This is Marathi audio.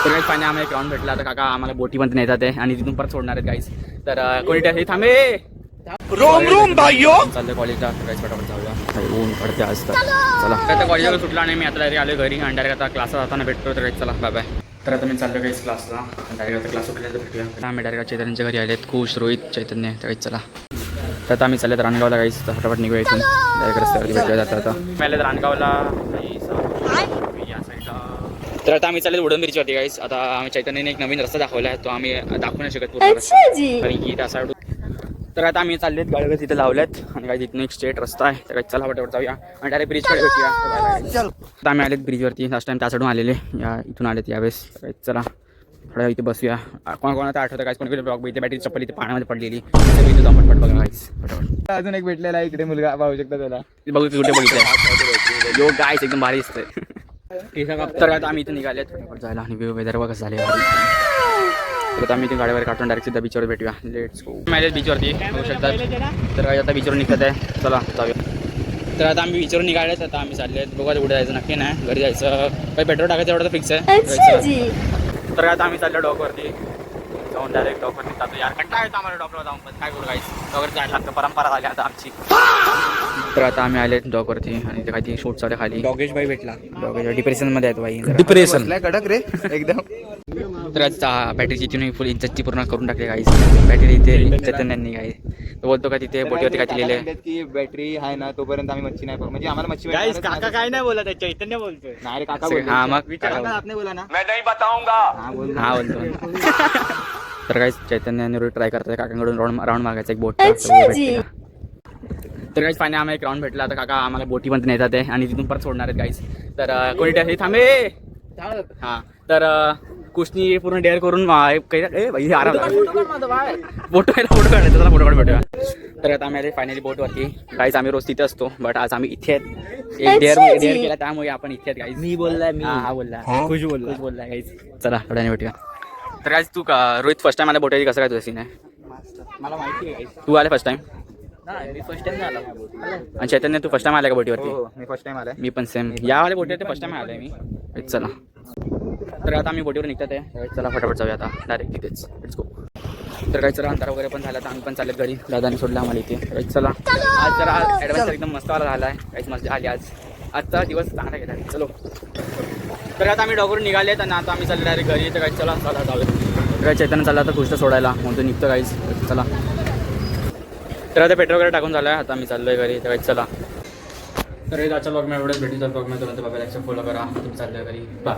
तर फायनली आम्हाला एक ग्राउंड भेटला. तर काका आम्हाला बोटी पण नेतात आहे आणि तिथून परत सोडणार आहेत गाईज. तर कोणी थांबे रोम रोम भाईयो चाललं कॉलेजला. गाईज फटाफट जाऊया, ऊन पडते आज. तर चला आता कॉलेजला सुटला नाही मी, आता डायरेक्ट आलो घरी आणि डायरेक्ट आता क्लासला जाताना भेटतो. तर चला बाय बाय. तर आता मी चाललो गाईज क्लासला, डायरेक्ट आता क्लास सुटल्यानंतर भेटूया. आम्ही डायरेक्ट चैतन्यच्या घरी आलेत, खुश रोहित चैतन्य. तर चला तर आता आम्ही चाललेत रानगावला गाईज. तर फटाफट निघूया इथून, डायरेक्ट रस्त्यावरती भेटूया जाता. आता मी रानगावला या साईडला. तर आता आम्ही चालले वुडन ब्रिजवरती गाईज. आता आम्ही चैतन्याने एक नवीन रस्ता दाखवला आहे, तो आम्ही दाखवू नाही शकत पूर्ण रस्ता, कारण की त्या साईड. तर आता आम्ही चाललेत गाड्या तिथे लावल्यात आणि काही तिथून एक स्ट्रेट रस्ता आहे. तर चला फटाफट जाऊया आणि डायरेक्ट ब्रिजकडे भेटूया. आता आम्ही आलेत ब्रिजवरती, लास्ट टाइम त्या साईडून आलेले, या इथून आलेत यावेळेस. चला थोड्या इथे बसूया. कोणाकोणाला आठवतं काय, कोणी ब्लॉग इथे बॅटरी चप्पल इथे पाण्यामध्ये पडलेली, इथे जाऊन पटपट बघा गाईस फटाफट. अजून एक भेटलेला आहे इकडे मुलगा, पाहू शकता त्याला, बघू कुठे बघितलं यो गाईस एकदम भारी दिसतंय. तर आता आम्ही इथे निघालेत फटाफट जायला आणि वेदर बघा झाले. तर आता आम्ही इथे गाडीवर काढून डायरेक्ट सिद्धा बीचवर भेटूया. Let's go. मॅलेज बीचवरती बघू शकतात. तर आता बीचवर निघत आहे, चला जाऊया. तर आता आम्ही बीचवर निघालेत. आता आम्ही चालले आहेत, बघा कुठे जायचं नक्की नाही, घरी जायचं, काही पेट्रोल टाकायचं एवढं तर फिक्स आहे. तर आता आम्ही चाललो डॉकवरती, जाऊन डायरेक्ट डॉकवरती जातो. यार कंटाळा येतो आम्हाला डॉकला जाऊन, पण काय करू गाईस, डॉकवरती जायला लागतं, परंपरा झाली आता आमची. तर आता आम्ही आले डॉकवरती आणि ते काही शूट चालू खाली. डॉगेश भाई भेटला, डॉगेश डिप्रेशनमध्ये आहेत भाई, डिप्रेशन कडक रे एकदम. तर आता बॅटरीची इथून फुल इंचची पूर्ण करून टाकली गाईस. बॅटरी इथे चैतन्यांनी गाईस तो बोलतो का तिथे बोटीवरती काय लिहिले की बॅटरी आहे ना तोपर्यंत आम्ही मच्छी नाही, म्हणजे आम्हाला मच्छी काका काय नाही बोलत आहे, चैतन्य बोलतोय. नाही रे काका बोलतो. हा मग आपने बोला ना, मैं नहीं बताऊंगा. हा बोलतो. तर गाईस चैतन्याने ट्राय करतात काकांकडून राऊंड मागायचा एक बोट. तर गाईस फायनली आम्हाला एक राऊंड भेटला. तर काका आम्हाला बोटी पण नेतात आहे आणि तिथून परत सोडणार आहेत गाईस. तर कोणी थांबे हां. तर कुशनी पूर्ण डेअर करून फोटो काढायचा, चला फोटो काढून भेटूया. तर आता आम्ही फायनली बोटवरती गाईस. आम्ही रोज तिथे असतो, बट आज आम्ही इथे आहेत, एक डेअर केला त्यामुळे आपण इथे आहेत गाईस. मी बोललाय, हा बोलला, खुश बोललाय गाईस. चला थोड्याने भेटूया. तर गाईस तू रोहित फर्स्ट टाइम आला बोटायची, कसं काय तुझं सीन आहे? मला माहिती आहे. तू आले फर्स्ट टाइम? मी फर्स्ट टाइम आला. आणि चैतन्य तू फर्स्ट टाइम आला का बोटीवरती? मी फर्स्ट टाइम आलाय. मी पण सेम यावाले बोटीवरती फर्स्ट टाइम आलाय मी. चला तर आता आम्ही बोटीवर निघतात आहे, चला फटाफट जाऊया आता डायरेक्ट तिथेच. Let's go. तर काही चला अंतर वगैरे पण झालं, तर आम्ही पण चालत घरी. दादाने सोडलं आम्हाला इथे. चला आज जरा ॲडव्हेंचर एकदम मस्त वाला झाला आहे, काहीच मजा आली आज. आजचा दिवस चांगला गेला. चलो तर आता आम्ही डॉगवरून निघालेत आणि आता आम्ही चालले डायरेक्ट घरी. तर काही चला जाऊया. तर चैतन्य चालला तर खुशला सोडायला, म्हणतो निघतो काहीच. चला तर आता पेट्रोल वगैरे टाकून झालं आहे, आता आम्ही चाललो आहे घरी. तर काही चला. तर आजच्या ब्लॉग मी एवढंच भेटीचा ब्लॉग मी तुला बाबा फॉलो करा. तुम्ही चाललं घरी, बाय.